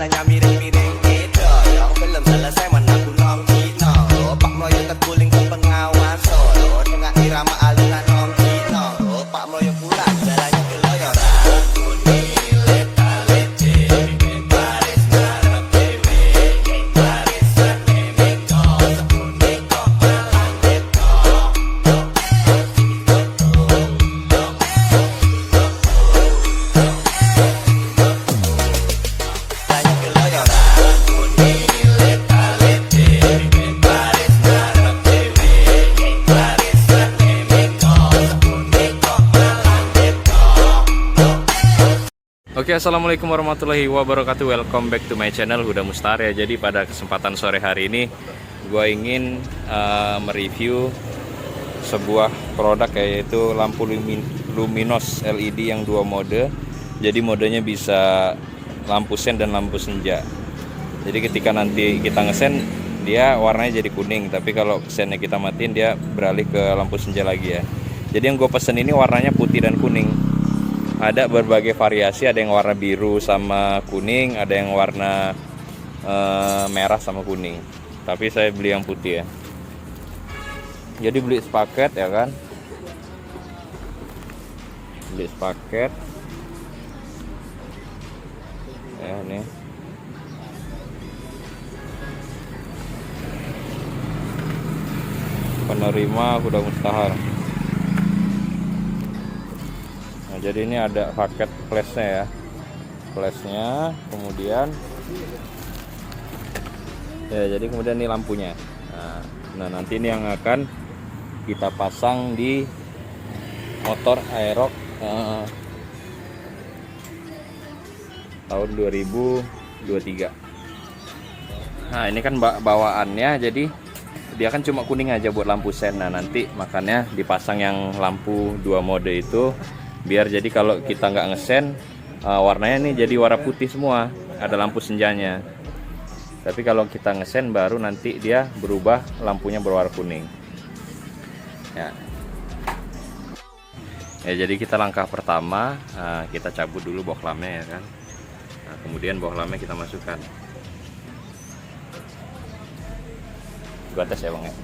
jalannya miring-miring gitu. Yang belum selesai mana aku nongki no. Pak Mloyo terguling ke pengawas Solo dengan irama alunan nongki no. Pak Mloyo pulang jalannya keloyoran. Oke, assalamualaikum warahmatullahi wabarakatuh. Welcome back to my channel Huda Mustar ya. Jadi pada kesempatan sore hari ini gue ingin mereview sebuah produk yaitu lampu luminos LED yang 2 mode. Jadi modenya bisa lampu sen dan lampu senja. Jadi ketika nanti kita ngesen dia warnanya jadi kuning, tapi kalau sennya kita matiin dia beralih ke lampu senja lagi ya. Jadi yang gue pesen ini warnanya putih dan kuning. Ada berbagai variasi, ada yang warna biru sama kuning, ada yang warna merah sama kuning. Tapi saya beli yang putih ya. Jadi beli sepaket ya kan. Beli sepaket. Ya nih. Penerima Huda Mustahar. Jadi ini ada paket flashnya ya, flashnya, kemudian ya, jadi kemudian ini lampunya. Nah nanti ini yang akan kita pasang di motor Aerox tahun 2023. Nah ini kan bawaannya, jadi dia kan cuma kuning aja buat lampu sen. Nah nanti makanya dipasang yang lampu 2 mode itu, biar jadi kalau kita nggak ngesen warnanya nih jadi warna putih semua, ada lampu senjanya. Tapi kalau kita ngesen baru nanti dia berubah lampunya berwarna kuning ya. Jadi kita langkah pertama kita cabut dulu bohlamnya ya kan. Nah, kemudian bohlamnya kita masukkan. Gua tes ya bang ya.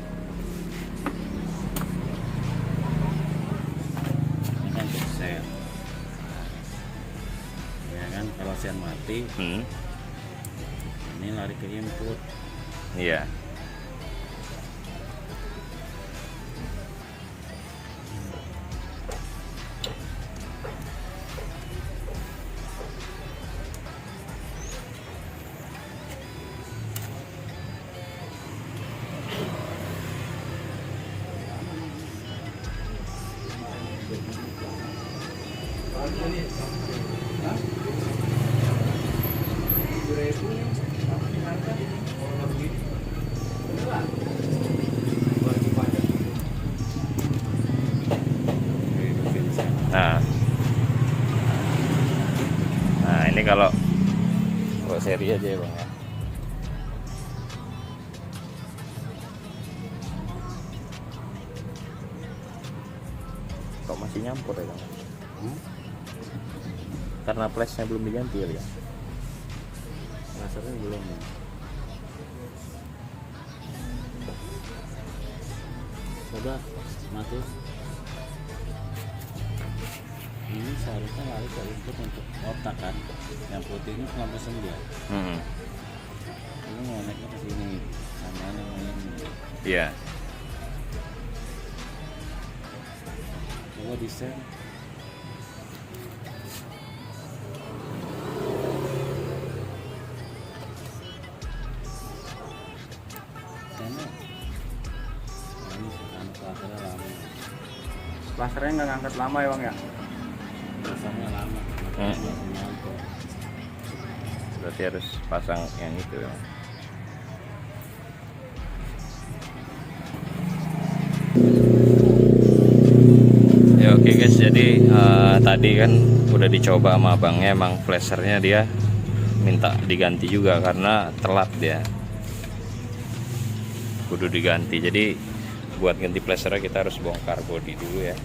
Ya kan, kalau sen mati ini lari ke input. Iya. Nah ini kalau seri aja ya bang ya. Kok masih nyampur ya bang? Karena flashnya belum diganti ya. Lasernya belum. Sudah mati. Ini seharusnya lari ke input untuk otak kan. Yang putih ini lampu senja. Ini ngoneknya ke sini. Sama ini. Iya. Coba desain. Lasernya nggak ngangkat lama ya bang ya? Pasangnya lama. Berarti harus pasang yang itu ya. Ya oke guys, jadi tadi kan udah dicoba sama abangnya, emang flashernya dia minta diganti juga karena telat dia, kudu diganti. Jadi buat ganti flashernya kita harus bongkar bodi dulu ya.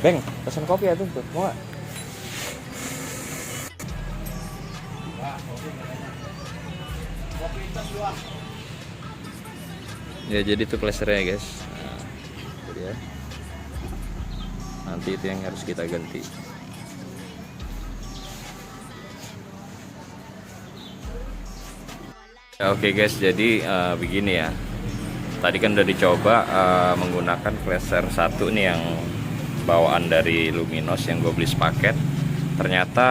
Beng, pesan kopi ya tuh, mau nggak? Ya jadi itu plasternya guys. Nah, itu dia. Nanti itu yang harus kita ganti. Ya, oke guys, jadi begini ya. Tadi kan udah dicoba menggunakan flasher satu nih yang bawaan dari Luminos yang gue beli sepaket. Ternyata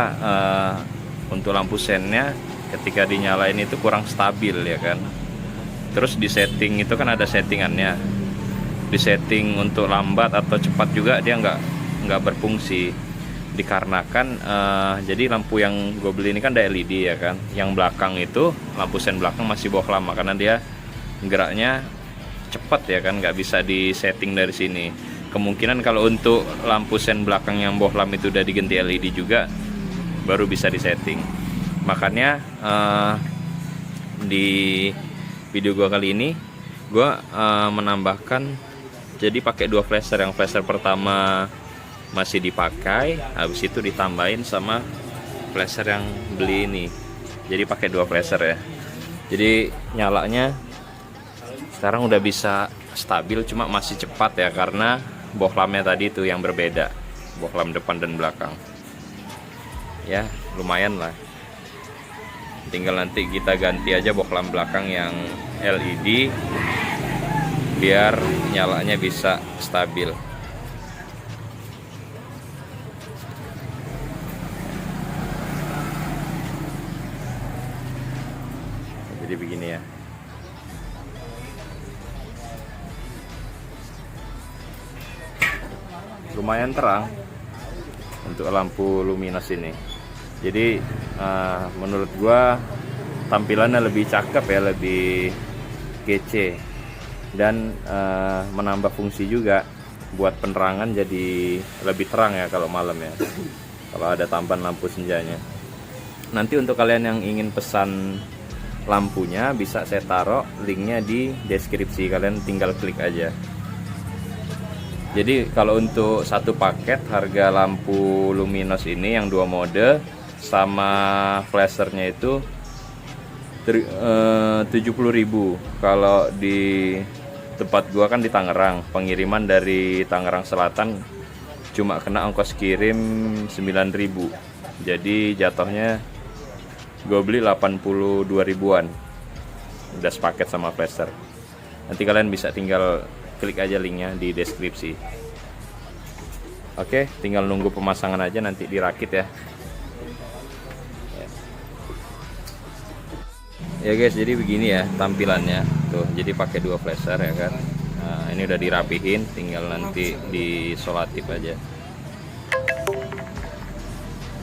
untuk lampu sennya ketika dinyalain itu kurang stabil ya kan. Terus di setting itu kan ada settingannya. Di setting untuk lambat atau cepat juga dia nggak berfungsi. Dikarenakan jadi lampu yang gue beli ini kan ada LED ya kan. Yang belakang itu lampu sen belakang masih bohlam karena dia geraknya cepat ya kan, nggak bisa di setting dari sini. Kemungkinan kalau untuk lampu sen belakang yang bohlam itu udah diganti LED juga baru bisa disetting. Makanya di video gua kali ini gua menambahkan, jadi pakai dua flasher. Yang flasher pertama masih dipakai, habis itu ditambahin sama flasher yang beli ini. Jadi pakai dua flasher ya. Jadi nyalanya sekarang udah bisa stabil, cuma masih cepat ya karena bohlamnya tadi itu yang berbeda, bohlam depan dan belakang. Ya lumayan lah. Tinggal nanti kita ganti aja bohlam belakang yang LED biar nyalanya bisa stabil. Jadi begini ya. Lumayan terang untuk lampu Luminos ini. Jadi menurut gua tampilannya lebih cakep ya, lebih kece, dan menambah fungsi juga buat penerangan, jadi lebih terang ya kalau malam ya, kalau ada tambahan lampu senjanya. Nanti untuk kalian yang ingin pesan lampunya bisa saya taruh linknya di deskripsi, kalian tinggal klik aja. Jadi kalau untuk satu paket harga lampu Luminos ini yang dua mode sama flashernya itu 70.000. Kalau di tempat gua kan di Tangerang, pengiriman dari Tangerang Selatan cuma kena ongkos kirim 9.000. Jadi jatuhnya gue beli 82 ribuan udah sepaket sama flasher. Nanti kalian bisa tinggal klik aja linknya di deskripsi. Oke, tinggal nunggu pemasangan aja, nanti dirakit ya. Ya guys, jadi begini ya tampilannya tuh. Jadi pakai dua flasher ya kan. Nah, ini udah dirapihin, tinggal nanti disolatif aja.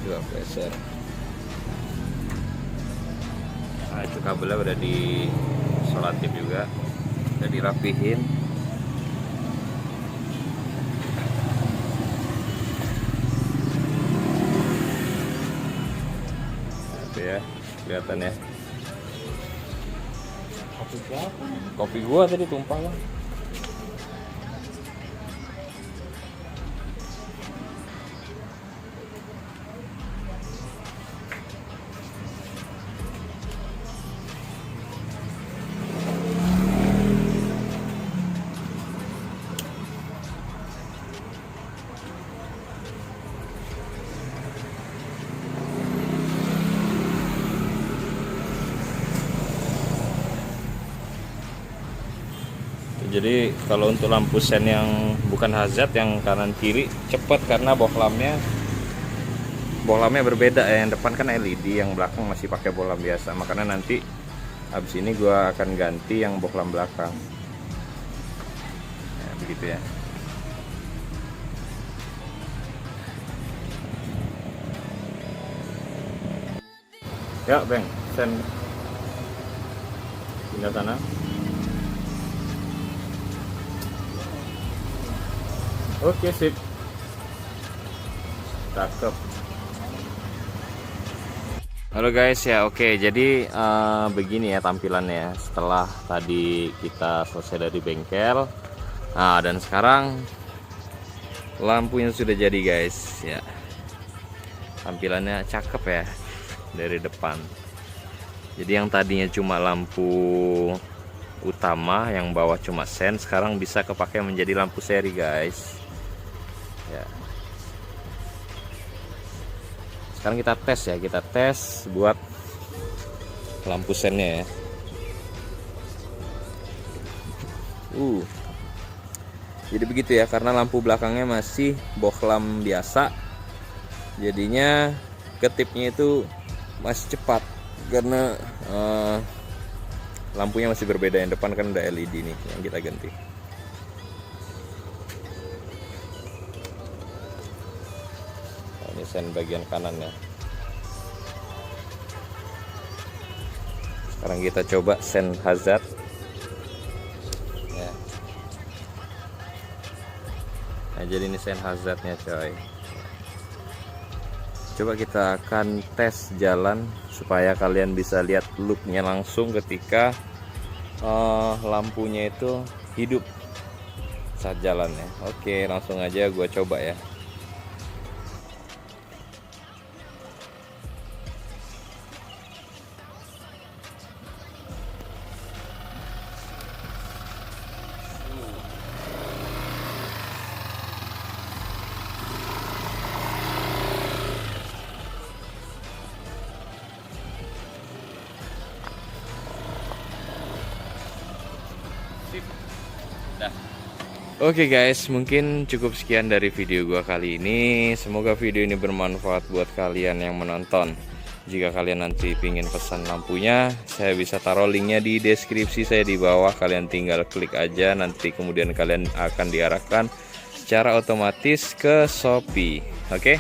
Dua flasher. Nah, itu kabelnya udah disolatif juga, udah dirapihin. Itu ya, kelihatan ya. Kopi gua tadi tumpah lah. Jadi kalau untuk lampu sen yang bukan hazard yang kanan kiri cepat karena bohlamnya berbeda ya. Yang depan kan LED, yang belakang masih pakai bohlam biasa. Makanya nanti habis ini gua akan ganti yang bohlam belakang. Ya, begitu ya. Ya, Bang, sen pindah sana. Oke, sip. Cakep. Halo guys ya, oke. Jadi begini ya tampilannya setelah tadi kita selesai dari bengkel. Nah, dan sekarang lampunya sudah jadi guys ya. Tampilannya cakep ya dari depan. Jadi yang tadinya cuma lampu utama, yang bawah cuma sen, sekarang bisa kepakai menjadi lampu seri guys ya. Sekarang kita tes ya, kita tes buat lampu sennya ya. Jadi begitu ya, karena lampu belakangnya masih bohlam biasa, jadinya ketipnya itu masih cepat karena lampunya masih berbeda. Yang depan kan udah LED nih yang kita ganti. Ini sen bagian kanannya. Sekarang kita coba sen hazard ya. Nah, jadi ini sen hazardnya coy. Coba kita akan tes jalan supaya kalian bisa lihat looknya langsung ketika lampunya itu hidup saat jalannya. Oke, langsung aja gua coba ya. Oke guys, mungkin cukup sekian dari video gua kali ini. Semoga video ini bermanfaat buat kalian yang menonton. Jika kalian nanti pingin pesan lampunya, saya bisa taruh linknya di deskripsi saya di bawah. Kalian tinggal klik aja, nanti kemudian kalian akan diarahkan secara otomatis ke Shopee. Oke,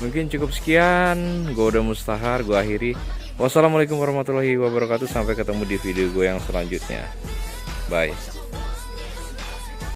mungkin cukup sekian. Gua udah Mustahar, gua akhiri. Wassalamualaikum warahmatullahi wabarakatuh. Sampai ketemu di video gue yang selanjutnya. Bye.